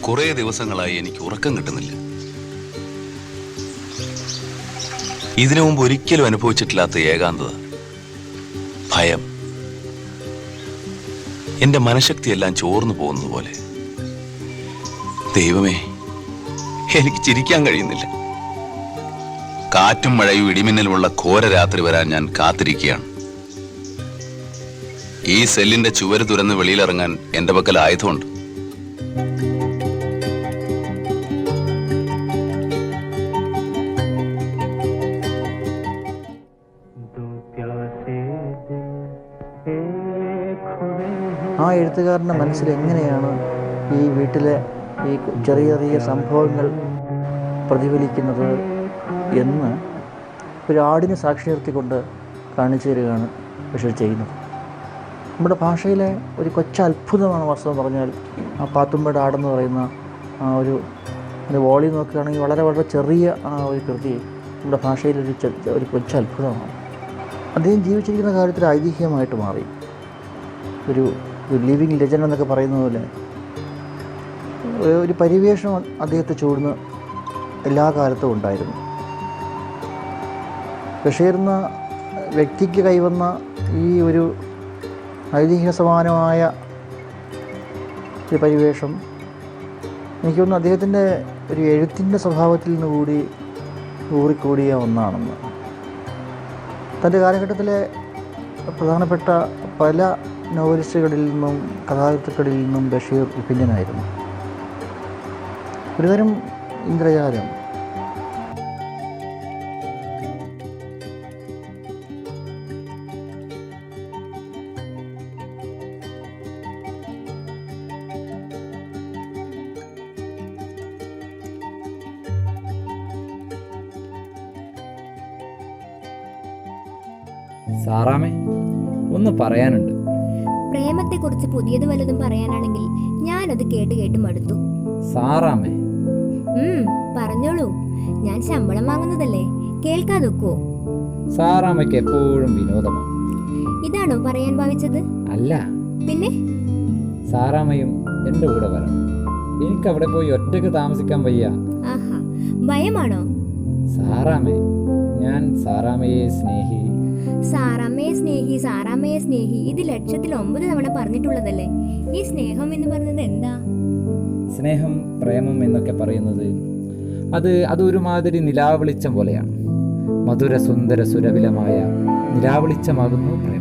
കുറേ ദിവസങ്ങളായി എനിക്ക് ഉറക്കം കിട്ടുന്നില്ല. ഇതിനു മുമ്പ് ഒരിക്കലും അനുഭവിച്ചിട്ടില്ലാത്ത ഏകാന്തത, ഭയം, എന്റെ മനഃശക്തിയെല്ലാം ചോർന്നു പോകുന്നത് പോലെ. ദൈവമേ, എനിക്ക് ചിരിക്കാൻ കഴിയുന്നില്ല. കാറ്റും മഴയും ഇടിമിന്നലുമുള്ള ഘോര രാത്രി വരാൻ ഞാൻ കാത്തിരിക്കുകയാണ്. ഈ സെല്ലിന്റെ ചുവര് തുറന്ന് വെളിയിലിറങ്ങാൻ എന്റെ പക്കൽ ആയുധമുണ്ട്. ആ എഴുത്തുകാരൻ്റെ മനസ്സിൽ എങ്ങനെയാണ് ഈ വീട്ടിലെ ഈ ചെറിയ ചെറിയ സംഭവങ്ങൾ പ്രതിഫലിക്കുന്നത് എന്ന് ഒരു ആടിനെ സാക്ഷി നിർത്തിക്കൊണ്ട് കാണിച്ചു തരികയാണ് ബഷീർ ചെയ്യുന്നത്. നമ്മുടെ ഭാഷയിലെ ഒരു കൊച്ചത്ഭുതമാണ് വാസ്തവം പറഞ്ഞാൽ ആ പാത്തുമ്മയുടെ ആടെന്ന് പറയുന്ന ആ ഒരു വോളി നോക്കുകയാണെങ്കിൽ വളരെ വളരെ ചെറിയ ആ ഒരു കൃതി നമ്മുടെ ഭാഷയിലൊരു കൊച്ചത്ഭുതമാണ്. അദ്ദേഹം ജീവിച്ചിരിക്കുന്ന കാര്യത്തിൽ ഐതിഹ്യമായിട്ട് മാറി. ഒരു ലിവിങ് ലെജൻഡ് എന്നൊക്കെ പറയുന്ന പോലെ ഒരു പരിവേഷം അദ്ദേഹത്തെ ചൂടുന്ന എല്ലാ കാലത്തും ഉണ്ടായിരുന്നു. ബഷീർ എന്ന വ്യക്തിക്ക് കൈവന്ന ഈ ഒരു ഐതിഹ്യ സമാനമായ ഒരു പരിവേഷം എനിക്ക് തോന്നുന്നു അദ്ദേഹത്തിൻ്റെ ഒരു എഴുത്തിൻ്റെ സ്വഭാവത്തിൽ നിന്ന് കൂടി ഊറിക്കൂടിയ ഒന്നാണെന്ന്. തൻ്റെ കാലഘട്ടത്തിലെ പ്രധാനപ്പെട്ട പല നോവലിസ്റ്റുകളിൽ നിന്നും കഥാകൃത്തുക്കളിൽ നിന്നും ബഷീർ വിഭിന്നനായിരുന്നു. ഒരുതരം ഇന്ദ്രജാലം. സാറാമേ, ഒന്ന് പറയാനുണ്ട്. പ്രേമത്തെക്കുറിച്ച് പുതിയത് വല്ലതും പറയാനാണെങ്കിൽ ഞാനത് കേട്ട് മടുത്തു. സാറാമേ, പറഞ്ഞോളൂ. ഞാൻ ശമ്പളം വാങ്ങുന്നതല്ലേ, കേൾക്കാതൊക്കുവോ? സാറാമയ്ക്ക് എപ്പോഴും വിനോദമാണ്. ഇതാണോ പറയാൻ ഭാവിച്ചത്? അല്ല. പിന്നെ? സാറാമയും എൻ്റെ കൂടെ വരണം. എനിക്ക് അവിടെ പോയി ഒറ്റയ്ക്ക് താമസിക്കാൻ വയ്യ. ആഹാ, ഭയമാണോ? സാറാമേ, ഞാൻ സാറാമയെ സ്നേഹി. സാറാമ്മയെ സ്നേഹി ഇത് 1,00,000 തവണ പറഞ്ഞിട്ടുള്ളതല്ലേ. ഈ സ്നേഹം എന്ന് പറയുന്നത് എന്താ? സ്നേഹം, പ്രേമം എന്നൊക്കെ പറയുന്നത് അതൊരുമാതിരി നിലാവെളിച്ചം പോലെയാണ്. മധുര സുന്ദര സുരവിലമായ നിലാവെളിച്ചമാകുന്നു പ്രേമം.